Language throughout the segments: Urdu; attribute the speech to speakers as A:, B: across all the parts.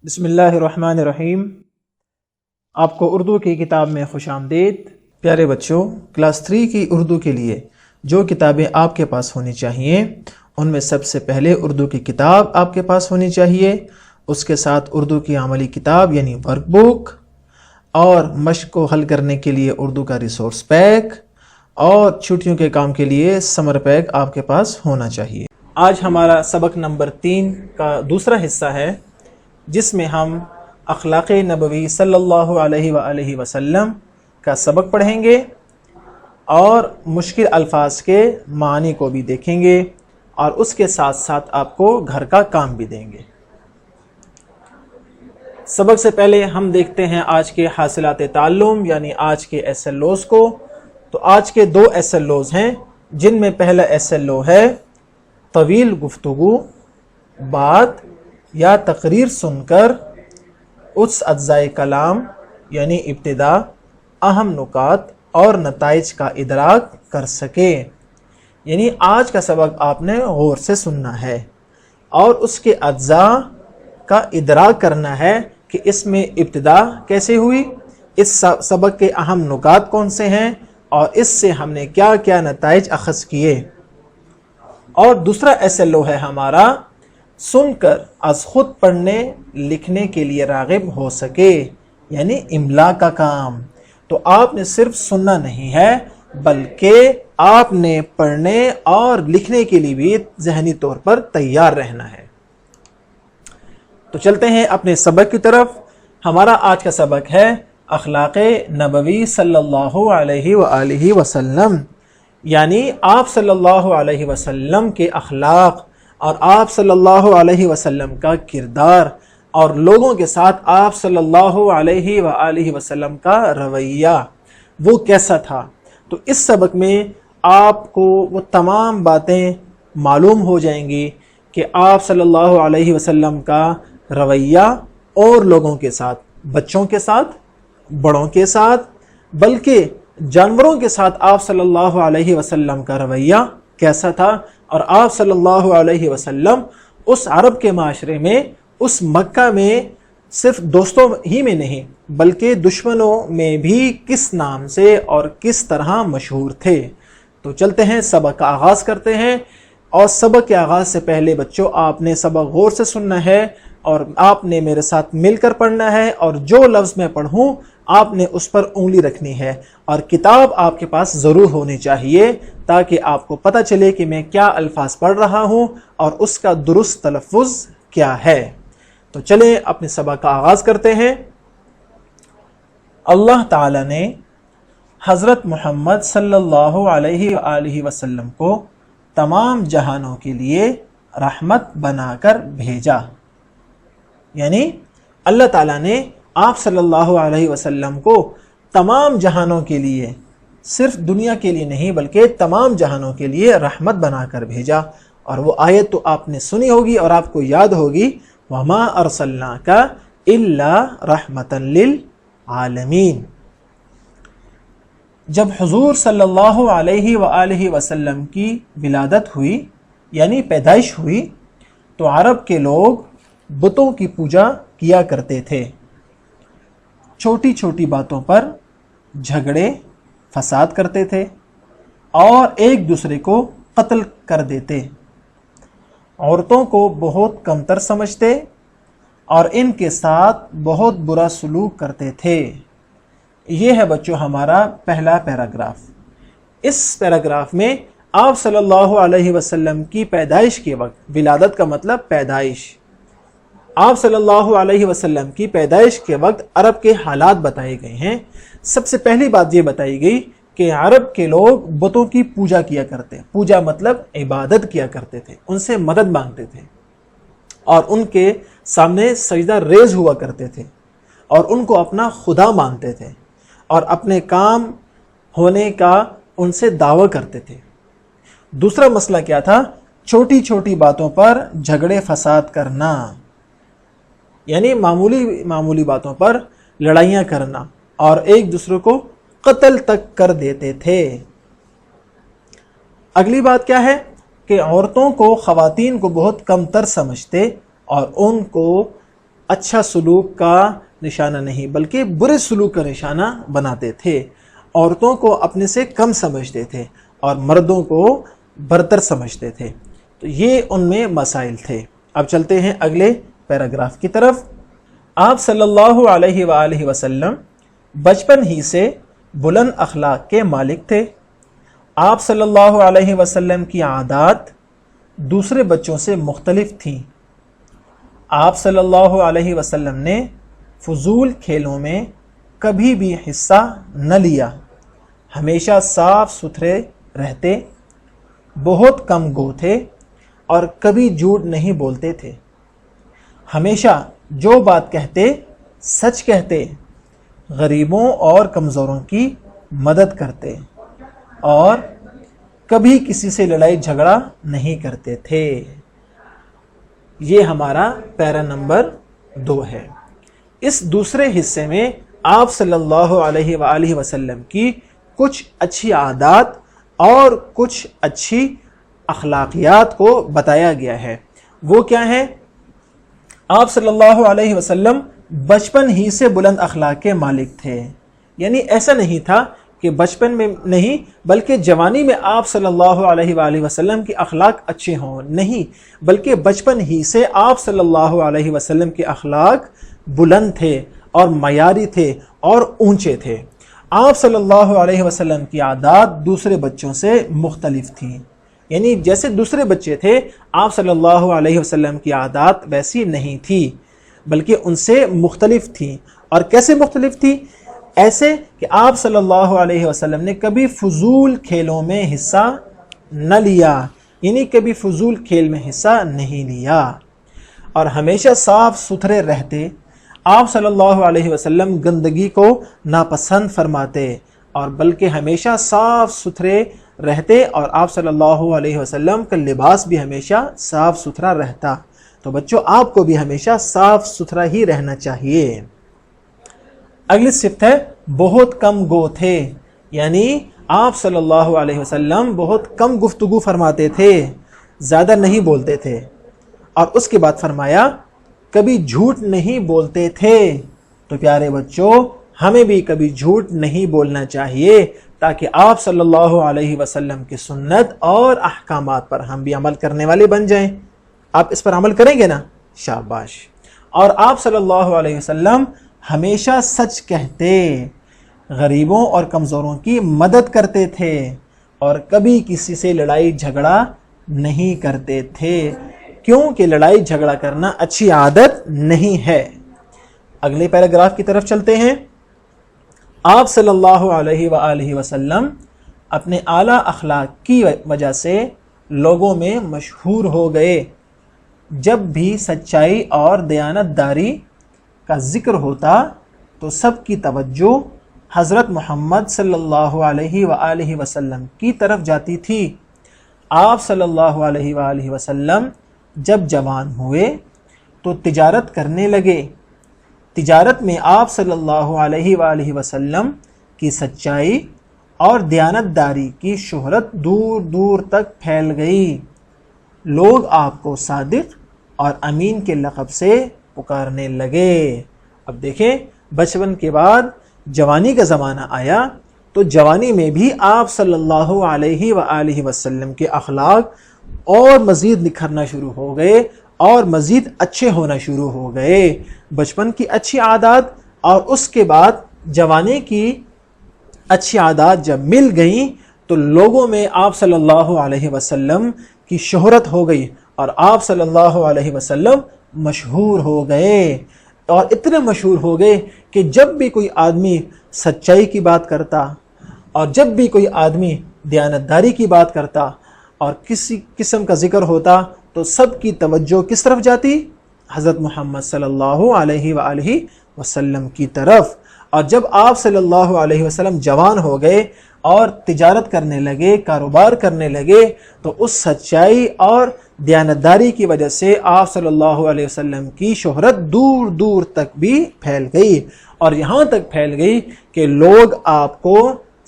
A: بسم اللہ الرحمن الرحیم۔ آپ کو اردو کی کتاب میں خوش آمدید۔ پیارے بچوں، کلاس 3 کی اردو کے لیے جو کتابیں آپ کے پاس ہونی چاہیے ان میں سب سے پہلے اردو کی کتاب آپ کے پاس ہونی چاہیے، اس کے ساتھ اردو کی عملی کتاب یعنی ورک بک، اور مشق کو حل کرنے کے لیے اردو کا ریسورس پیک، اور چھٹیوں کے کام کے لیے سمر پیک آپ کے پاس ہونا چاہیے۔ آج ہمارا سبق نمبر 3 کا دوسرا حصہ ہے، جس میں ہم اخلاق نبوی صلی اللہ علیہ وآلہ وسلم کا سبق پڑھیں گے اور مشکل الفاظ کے معنی کو بھی دیکھیں گے، اور اس کے ساتھ ساتھ آپ کو گھر کا کام بھی دیں گے۔ سبق سے پہلے ہم دیکھتے ہیں آج کے حاصلات تعلم یعنی آج کے ایس ایل اوز کو۔ تو آج کے 2 ایس ایل اوز ہیں، جن میں پہلا ایس ایل او ہے طویل گفتگو، بات یا تقریر سن کر اس اجزائے کلام یعنی ابتدا، اہم نکات اور نتائج کا ادراک کر سکے۔ یعنی آج کا سبق آپ نے غور سے سننا ہے اور اس کے اجزاء کا ادراک کرنا ہے کہ اس میں ابتدا کیسے ہوئی، اس سبق کے اہم نکات کون سے ہیں، اور اس سے ہم نے کیا کیا نتائج اخذ کیے۔ اور دوسرا ایس ایل او ہے ہمارا سن کر از خود پڑھنے لکھنے کے لیے راغب ہو سکے، یعنی املا کا کام۔ تو آپ نے صرف سننا نہیں ہے بلکہ آپ نے پڑھنے اور لکھنے کے لیے بھی ذہنی طور پر تیار رہنا ہے۔ تو چلتے ہیں اپنے سبق کی طرف۔ ہمارا آج کا سبق ہے اخلاق نبوی صلی اللہ علیہ وآلہ وسلم، یعنی آپ صلی اللہ علیہ وسلم کے اخلاق اور آپ صلی اللہ علیہ وسلم کا کردار، اور لوگوں کے ساتھ آپ صلی اللہ علیہ وآلہ وسلم کا رویہ وہ کیسا تھا۔ تو اس سبق میں آپ کو وہ تمام باتیں معلوم ہو جائیں گی کہ آپ صلی اللہ علیہ وسلم کا رویہ اور لوگوں کے ساتھ، بچوں کے ساتھ، بڑوں کے ساتھ، بلکہ جانوروں کے ساتھ آپ صلی اللہ علیہ وسلم کا رویہ کیسا تھا، اور آپ صلی اللہ علیہ وسلم اس عرب کے معاشرے میں، اس مکہ میں صرف دوستوں ہی میں نہیں بلکہ دشمنوں میں بھی کس نام سے اور کس طرح مشہور تھے۔ تو چلتے ہیں سبق کا آغاز کرتے ہیں، اور سبق کے آغاز سے پہلے بچوں آپ نے سبق غور سے سننا ہے اور آپ نے میرے ساتھ مل کر پڑھنا ہے، اور جو لفظ میں پڑھوں آپ نے اس پر انگلی رکھنی ہے، اور کتاب آپ کے پاس ضرور ہونی چاہیے تاکہ آپ کو پتہ چلے کہ میں کیا الفاظ پڑھ رہا ہوں اور اس کا درست تلفظ کیا ہے۔ تو چلیں اپنے سبق کا آغاز کرتے ہیں۔ اللہ تعالی نے حضرت محمد صلی اللہ علیہ وآلہ وسلم کو تمام جہانوں کے لیے رحمت بنا کر بھیجا، یعنی اللہ تعالیٰ نے آپ صلی اللہ علیہ وسلم کو تمام جہانوں کے لیے، صرف دنیا کے لیے نہیں بلکہ تمام جہانوں کے لیے رحمت بنا کر بھیجا۔ اور وہ آیت تو آپ نے سنی ہوگی اور آپ کو یاد ہوگی، وَمَا أَرْسَلْنَاكَ إِلَّا رَحْمَةً لِلْعَالَمِينَ۔ جب حضور صلی اللہ علیہ وآلہ وسلم کی ولادت ہوئی یعنی پیدائش ہوئی، تو عرب کے لوگ بتوں کی پوجا کیا کرتے تھے، چھوٹی چھوٹی باتوں پر جھگڑے فساد کرتے تھے اور ایک دوسرے کو قتل کر دیتے، عورتوں کو بہت کمتر سمجھتے اور ان کے ساتھ بہت برا سلوک کرتے تھے۔ یہ ہے بچوں ہمارا پہلا پیراگراف۔ اس پیراگراف میں آپ صلی اللہ علیہ وسلم کی پیدائش کے وقت، ولادت کا مطلب پیدائش، آپ صلی اللہ علیہ وسلم کی پیدائش کے وقت عرب کے حالات بتائے گئے ہیں۔ سب سے پہلی بات یہ بتائی گئی کہ عرب کے لوگ بتوں کی پوجا کیا کرتے، پوجا مطلب عبادت کیا کرتے تھے، ان سے مدد مانگتے تھے اور ان کے سامنے سجدہ ریز ہوا کرتے تھے اور ان کو اپنا خدا مانتے تھے اور اپنے کام ہونے کا ان سے دعویٰ کرتے تھے۔ دوسرا مسئلہ کیا تھا؟ چھوٹی چھوٹی باتوں پر جھگڑے فساد کرنا، یعنی معمولی باتوں پر لڑائیاں کرنا اور ایک دوسرے کو قتل تک کر دیتے تھے۔ اگلی بات کیا ہے کہ عورتوں کو، خواتین کو بہت کم تر سمجھتے اور ان کو اچھا سلوک کا نشانہ نہیں بلکہ برے سلوک کا نشانہ بناتے تھے، عورتوں کو اپنے سے کم سمجھتے تھے اور مردوں کو برتر سمجھتے تھے۔ تو یہ ان میں مسائل تھے۔ اب چلتے ہیں اگلے پیراگراف کی طرف۔ آپ صلی اللہ علیہ وآلہ وسلم بچپن ہی سے بلند اخلاق کے مالک تھے۔ آپ صلی اللہ علیہ وسلم کی عادات دوسرے بچوں سے مختلف تھیں۔ آپ صلی اللہ علیہ وسلم نے فضول کھیلوں میں کبھی بھی حصہ نہ لیا، ہمیشہ صاف ستھرے رہتے، بہت کم گو تھے اور کبھی جھوٹ نہیں بولتے تھے، ہمیشہ جو بات کہتے سچ کہتے، غریبوں اور کمزوروں کی مدد کرتے اور کبھی کسی سے لڑائی جھگڑا نہیں کرتے تھے۔ یہ ہمارا پیرا نمبر 2 ہے۔ اس دوسرے حصے میں آپ صلی اللہ علیہ وآلہ وسلم کی کچھ اچھی عادات اور کچھ اچھی اخلاقیات کو بتایا گیا ہے۔ وہ کیا ہے؟ آپ صلی اللہ علیہ وسلم بچپن ہی سے بلند اخلاق کے مالک تھے، یعنی ایسا نہیں تھا کہ بچپن میں نہیں بلکہ جوانی میں آپ صلی اللہ علیہ وآلہ وسلم کے اخلاق اچھے ہوں، نہیں بلکہ بچپن ہی سے آپ صلی اللہ علیہ وسلم کے اخلاق بلند تھے اور معیاری تھے اور اونچے تھے۔ آپ صلی اللہ علیہ وسلم کی عادات دوسرے بچوں سے مختلف تھیں، یعنی جیسے دوسرے بچے تھے آپ صلی اللہ علیہ وسلم کی عادات ویسی نہیں تھی بلکہ ان سے مختلف تھیں۔ اور کیسے مختلف تھی؟ ایسے کہ آپ صلی اللہ علیہ وسلم نے کبھی فضول کھیلوں میں حصہ نہ لیا، یعنی کبھی فضول کھیل میں حصہ نہیں لیا، اور ہمیشہ صاف ستھرے رہتے۔ آپ صلی اللہ علیہ وسلم گندگی کو ناپسند فرماتے اور بلکہ ہمیشہ صاف ستھرے رہتے، اور آپ صلی اللہ علیہ وسلم کا لباس بھی ہمیشہ صاف ستھرا رہتا۔ تو بچوں آپ کو بھی ہمیشہ صاف ستھرا ہی رہنا چاہیے۔ اگلی صفت ہے بہت کم گو تھے، یعنی آپ صلی اللہ علیہ وسلم بہت کم گفتگو فرماتے تھے، زیادہ نہیں بولتے تھے، اور اس کے بعد فرمایا کبھی جھوٹ نہیں بولتے تھے۔ تو پیارے بچوں ہمیں بھی کبھی جھوٹ نہیں بولنا چاہیے تاکہ آپ صلی اللہ علیہ وسلم کی سنت اور احکامات پر ہم بھی عمل کرنے والے بن جائیں۔ آپ اس پر عمل کریں گے نا؟ شاباش۔ اور آپ صلی اللہ علیہ وسلم ہمیشہ سچ کہتے، غریبوں اور کمزوروں کی مدد کرتے تھے اور کبھی کسی سے لڑائی جھگڑا نہیں کرتے تھے، کیونکہ لڑائی جھگڑا کرنا اچھی عادت نہیں ہے۔ اگلے پیراگراف کی طرف چلتے ہیں۔ آپ صلی اللہ علیہ وآلہ وسلم اپنے اعلیٰ اخلاق کی وجہ سے لوگوں میں مشہور ہو گئے۔ جب بھی سچائی اور دیانت داری کا ذکر ہوتا تو سب کی توجہ حضرت محمد صلی اللہ علیہ وآلہ وسلم کی طرف جاتی تھی۔ آپ صلی اللہ علیہ وآلہ وسلم جب جوان ہوئے تو تجارت کرنے لگے۔ تجارت میں آپ صلی اللہ علیہ وآلہ وسلم کی سچائی اور دیانت داری کی شہرت دور دور تک پھیل گئی۔ لوگ آپ کو صادق اور امین کے لقب سے پکارنے لگے۔ اب دیکھیں بچپن کے بعد جوانی کا زمانہ آیا تو جوانی میں بھی آپ صلی اللہ علیہ وآلہ وسلم کے اخلاق اور مزید نکھرنا شروع ہو گئے اور مزید اچھے ہونا شروع ہو گئے۔ بچپن کی اچھی عادات اور اس کے بعد جوانی کی اچھی عادات جب مل گئیں تو لوگوں میں آپ صلی اللہ علیہ وسلم کی شہرت ہو گئی اور آپ صلی اللہ علیہ وسلم مشہور ہو گئے، اور اتنے مشہور ہو گئے کہ جب بھی کوئی آدمی سچائی کی بات کرتا اور جب بھی کوئی آدمی دیانتداری کی بات کرتا اور کسی قسم کا ذکر ہوتا تو سب کی توجہ کس طرف جاتی؟ حضرت محمد صلی اللہ علیہ وآلہ وسلم کی طرف۔ اور جب آپ صلی اللہ علیہ وسلم جوان ہو گئے اور تجارت کرنے لگے، کاروبار کرنے لگے، تو اس سچائی اور دیانتداری کی وجہ سے آپ صلی اللہ علیہ وسلم کی شہرت دور دور تک بھی پھیل گئی، اور یہاں تک پھیل گئی کہ لوگ آپ کو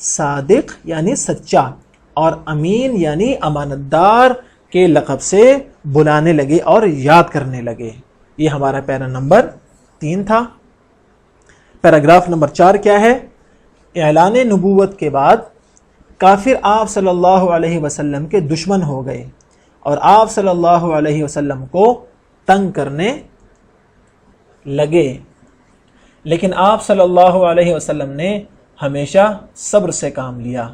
A: صادق یعنی سچا اور امین یعنی امانت دار کے لقب سے بلانے لگے اور یاد کرنے لگے۔ یہ ہمارا پیرا نمبر 3 تھا۔ پیراگراف نمبر 4 کیا ہے؟ اعلان نبوت کے بعد کافر آپ صلی اللہ علیہ وسلم کے دشمن ہو گئے اور آپ صلی اللہ علیہ وسلم کو تنگ کرنے لگے، لیکن آپ صلی اللہ علیہ وسلم نے ہمیشہ صبر سے کام لیا۔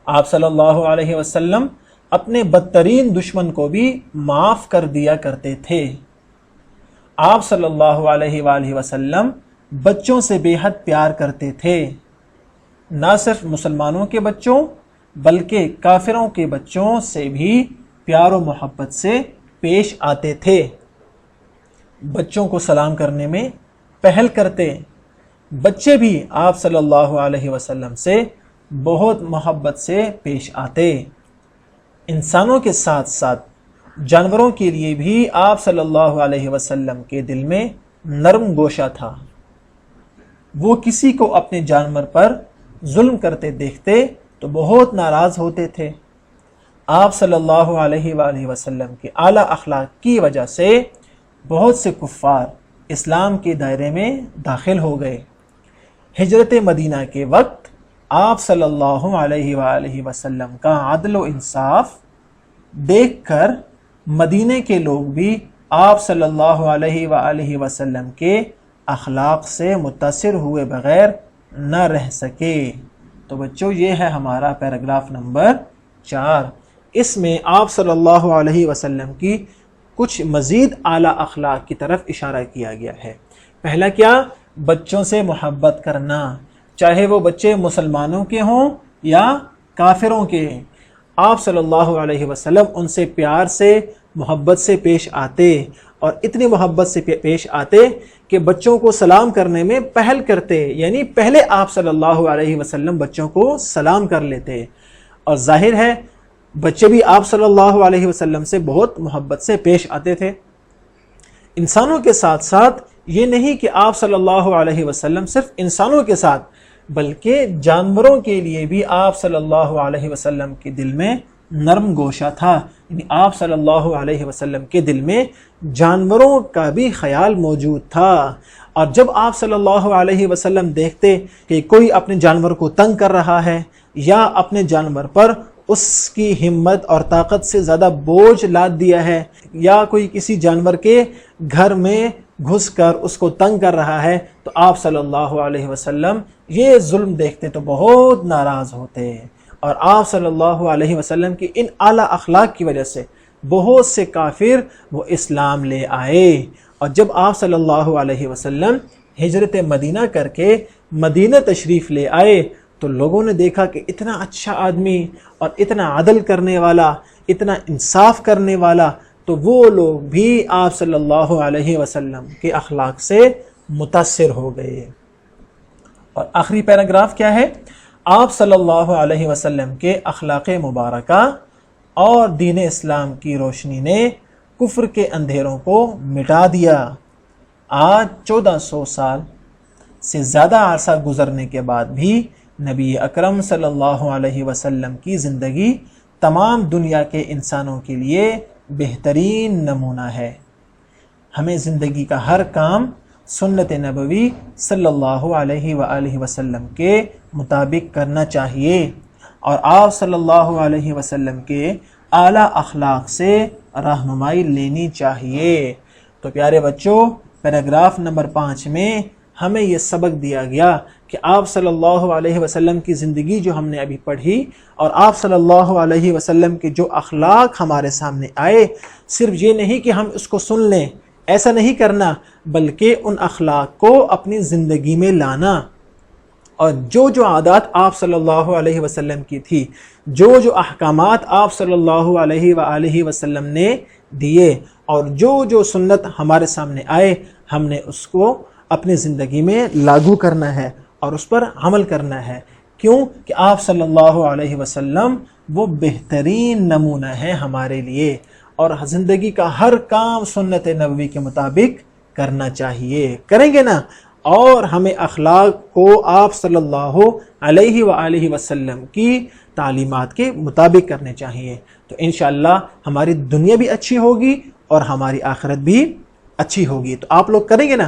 A: آپ صلی اللہ علیہ وسلم اپنے بدترین دشمن کو بھی معاف کر دیا کرتے تھے۔ آپ صلی اللہ علیہ وآلہ وسلم بچوں سے بے حد پیار کرتے تھے، نہ صرف مسلمانوں کے بچوں بلکہ کافروں کے بچوں سے بھی پیار و محبت سے پیش آتے تھے۔ بچوں کو سلام کرنے میں پہل کرتے، بچے بھی آپ صلی اللہ علیہ وسلم سے بہت محبت سے پیش آتے۔ انسانوں کے ساتھ ساتھ جانوروں کے لیے بھی آپ صلی اللہ علیہ وسلم کے دل میں نرم گوشہ تھا۔ وہ کسی کو اپنے جانور پر ظلم کرتے دیکھتے تو بہت ناراض ہوتے تھے۔ آپ صلی اللہ علیہ وآلہ وسلم کے اعلیٰ اخلاق کی وجہ سے بہت سے کفار اسلام کے دائرے میں داخل ہو گئے۔ ہجرت مدینہ کے وقت آپ صلی اللہ علیہ وآلہ وسلم کا عدل و انصاف دیکھ کر مدینے کے لوگ بھی آپ صلی اللہ علیہ وآلہ وسلم کے اخلاق سے متاثر ہوئے بغیر نہ رہ سکے۔ تو بچوں یہ ہے ہمارا پیراگراف نمبر 4۔ اس میں آپ صلی اللہ علیہ وسلم کی کچھ مزید اعلیٰ اخلاق کی طرف اشارہ کیا گیا ہے۔ پہلا کیا؟ بچوں سے محبت کرنا، چاہے وہ بچے مسلمانوں کے ہوں یا کافروں کے۔ آپ صلی اللہ علیہ وسلم ان سے پیار سے محبت سے پیش آتے، اور اتنی محبت سے پیش آتے کہ بچوں کو سلام کرنے میں پہل کرتے، یعنی پہلے آپ صلی اللہ علیہ وسلم بچوں کو سلام کر لیتے، اور ظاہر ہے بچے بھی آپ صلی اللہ علیہ وسلم سے بہت محبت سے پیش آتے تھے۔ انسانوں کے ساتھ ساتھ یہ نہیں کہ آپ صلی اللہ علیہ وسلم صرف انسانوں کے ساتھ بلکہ جانوروں کے لیے بھی آپ صلی اللہ علیہ وسلم کے دل میں نرم گوشہ تھا، یعنی آپ صلی اللہ علیہ وسلم کے دل میں جانوروں کا بھی خیال موجود تھا۔ اور جب آپ صلی اللہ علیہ وسلم دیکھتے کہ کوئی اپنے جانور کو تنگ کر رہا ہے یا اپنے جانور پر اس کی ہمت اور طاقت سے زیادہ بوجھ لاد دیا ہے، یا کوئی کسی جانور کے گھر میں گھس کر اس کو تنگ کر رہا ہے، تو آپ صلی اللہ علیہ وسلم یہ ظلم دیکھتے تو بہت ناراض ہوتے، اور آپ صلی اللہ علیہ وسلم کی ان اعلیٰ اخلاق کی وجہ سے بہت سے کافر وہ اسلام لے آئے۔ اور جب آپ صلی اللہ علیہ وسلم ہجرت مدینہ کر کے مدینہ تشریف لے آئے تو لوگوں نے دیکھا کہ اتنا اچھا آدمی اور اتنا عدل کرنے والا، اتنا انصاف کرنے والا، تو وہ لوگ بھی آپ صلی اللہ علیہ وسلم کے اخلاق سے متاثر ہو گئے۔ اور آخری پیراگراف کیا ہے؟ آپ صلی اللہ علیہ وسلم کے اخلاق مبارکہ اور دین اسلام کی روشنی نے کفر کے اندھیروں کو مٹا دیا۔ آج 1400 سال سے زیادہ عرصہ گزرنے کے بعد بھی نبی اکرم صلی اللہ علیہ وسلم کی زندگی تمام دنیا کے انسانوں کے لیے بہترین نمونہ ہے۔ ہمیں زندگی کا ہر کام سنت نبوی صلی اللہ علیہ وآلہ وسلم کے مطابق کرنا چاہیے، اور آپ صلی اللہ علیہ وسلم کے اعلیٰ اخلاق سے رہنمائی لینی چاہیے۔ تو پیارے بچوں، پیراگراف نمبر 5 میں ہمیں یہ سبق دیا گیا کہ آپ صلی اللہ علیہ وسلم کی زندگی جو ہم نے ابھی پڑھی، اور آپ صلی اللہ علیہ وسلم کے جو اخلاق ہمارے سامنے آئے، صرف یہ نہیں کہ ہم اس کو سن لیں، ایسا نہیں کرنا، بلکہ ان اخلاق کو اپنی زندگی میں لانا، اور جو عادات آپ صلی اللہ علیہ وسلم کی تھی، جو احکامات آپ صلی اللہ علیہ وآلہ وسلم نے دیے، اور جو سنت ہمارے سامنے آئے، ہم نے اس کو اپنی زندگی میں لاگو کرنا ہے اور اس پر عمل کرنا ہے۔ کیوں کہ آپ صلی اللہ علیہ وسلم وہ بہترین نمونہ ہے ہمارے لیے، اور زندگی کا ہر کام سنت نبوی کے مطابق کرنا چاہیے۔ کریں گے نا، اور ہمیں اخلاق کو آپ صلی اللہ علیہ وآلہ وسلم کی تعلیمات کے مطابق کرنے چاہیے، تو انشاءاللہ ہماری دنیا بھی اچھی ہوگی اور ہماری آخرت بھی اچھی ہوگی۔ تو آپ لوگ کریں گے نا؟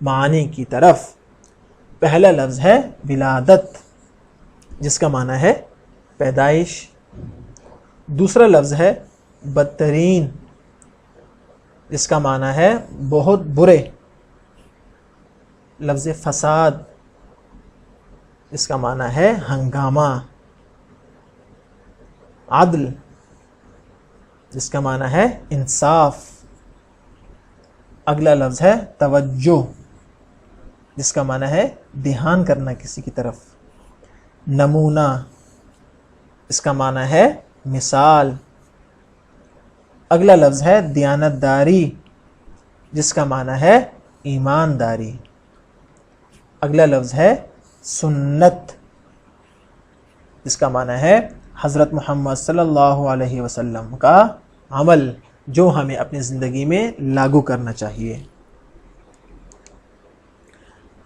A: معنی کی طرف۔ پہلا لفظ ہے ولادت، جس کا معنی ہے پیدائش۔ دوسرا لفظ ہے بدترین، جس کا معنی ہے بہت برے۔ لفظ فساد، جس کا معنی ہے ہنگامہ۔ عدل، جس کا معنی ہے انصاف۔ اگلا لفظ ہے توجہ، جس کا معنی ہے دھیان کرنا کسی کی طرف۔ نمونہ، اس کا معنی ہے مثال۔ اگلا لفظ ہے دیانت داری، جس کا معنی ہے ایمانداری۔ اگلا لفظ ہے سنت، جس کا معنی ہے حضرت محمد صلی اللہ علیہ وسلم کا عمل جو ہمیں اپنی زندگی میں لاگو کرنا چاہیے۔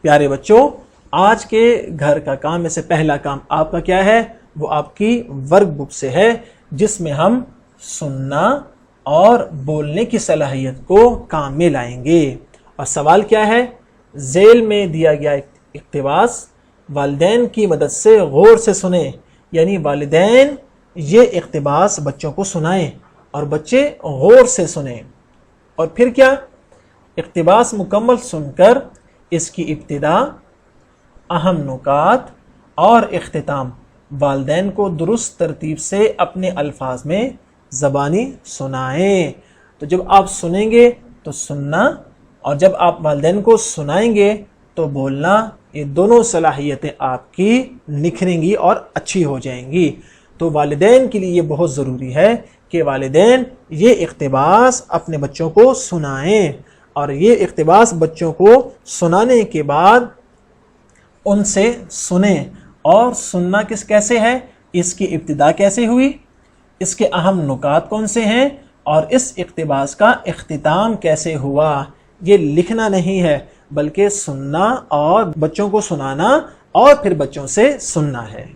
A: پیارے بچوں، آج کے گھر کا کام میں سے پہلا کام آپ کا کیا ہے؟ وہ آپ کی ورک بک سے ہے، جس میں ہم سننا اور بولنے کی صلاحیت کو کام میں لائیں گے۔ اور سوال کیا ہے؟ ذیل میں دیا گیا اقتباس والدین کی مدد سے غور سے سنیں، یعنی والدین یہ اقتباس بچوں کو سنائیں اور بچے غور سے سنیں۔ اور پھر کیا؟ اقتباس مکمل سن کر اس کی ابتدا، اہم نکات اور اختتام والدین کو درست ترتیب سے اپنے الفاظ میں زبانی سنائیں۔ تو جب آپ سنیں گے تو سننا، اور جب آپ والدین کو سنائیں گے تو بولنا، یہ دونوں صلاحیتیں آپ کی نکھریں گی اور اچھی ہو جائیں گی۔ تو والدین کے لیے یہ بہت ضروری ہے کہ والدین یہ اقتباس اپنے بچوں کو سنائیں، اور یہ اقتباس بچوں کو سنانے کے بعد ان سے سنیں۔ اور سننا کیسے ہے؟ اس کی ابتدا کیسے ہوئی، اس کے اہم نکات کون سے ہیں، اور اس اقتباس کا اختتام کیسے ہوا، یہ لکھنا نہیں ہے بلکہ سننا اور بچوں کو سنانا اور پھر بچوں سے سننا ہے۔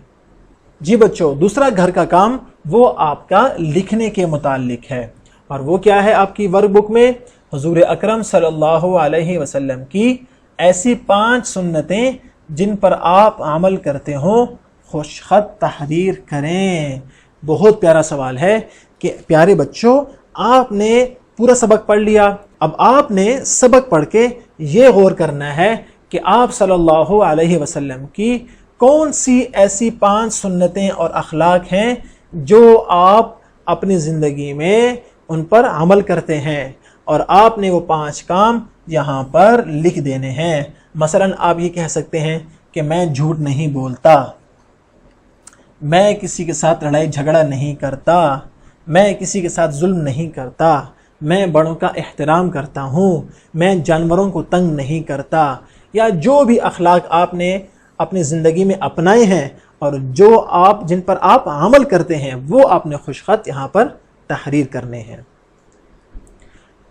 A: جی بچوں، دوسرا گھر کا کام وہ آپ کا لکھنے کے متعلق ہے، اور وہ کیا ہے آپ کی ورک بک میں؟ حضور اکرم صلی اللہ علیہ وسلم کی ایسی 5 سنتیں جن پر آپ عمل کرتے ہوں، خوش خط تحریر کریں۔ بہت پیارا سوال ہے کہ پیارے بچوں، آپ نے پورا سبق پڑھ لیا، اب آپ نے سبق پڑھ کے یہ غور کرنا ہے کہ آپ صلی اللہ علیہ وسلم کی کون سی ایسی 5 سنتیں اور اخلاق ہیں جو آپ اپنی زندگی میں ان پر عمل کرتے ہیں، اور آپ نے وہ 5 کام یہاں پر لکھ دینے ہیں۔ مثلا آپ یہ کہہ سکتے ہیں کہ میں جھوٹ نہیں بولتا، میں کسی کے ساتھ لڑائی جھگڑا نہیں کرتا، میں کسی کے ساتھ ظلم نہیں کرتا، میں بڑوں کا احترام کرتا ہوں، میں جانوروں کو تنگ نہیں کرتا، یا جو بھی اخلاق آپ نے اپنی زندگی میں اپنائے ہیں اور جن پر آپ عمل کرتے ہیں، وہ آپ نے خوش خط یہاں پر تحریر کرنے ہیں۔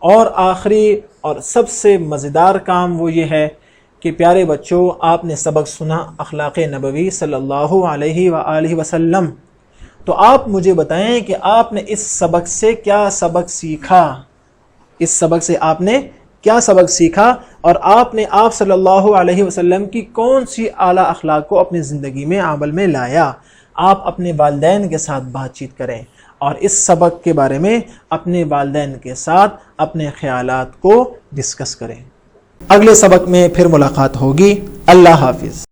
A: اور آخری اور سب سے مزیدار کام وہ یہ ہے کہ پیارے بچوں، آپ نے سبق سنا اخلاق نبوی صلی اللہ علیہ وآلہ وسلم، تو آپ مجھے بتائیں کہ آپ نے اس سبق سے کیا سبق سیکھا، اس سبق سے آپ نے کیا سبق سیکھا، اور آپ نے آپ صلی اللہ علیہ وسلم کی کون سی اعلیٰ اخلاق کو اپنی زندگی میں عمل میں لایا۔ آپ اپنے والدین کے ساتھ بات چیت کریں اور اس سبق کے بارے میں اپنے والدین کے ساتھ اپنے خیالات کو ڈسکس کریں۔ اگلے سبق میں پھر ملاقات ہوگی۔ اللہ حافظ۔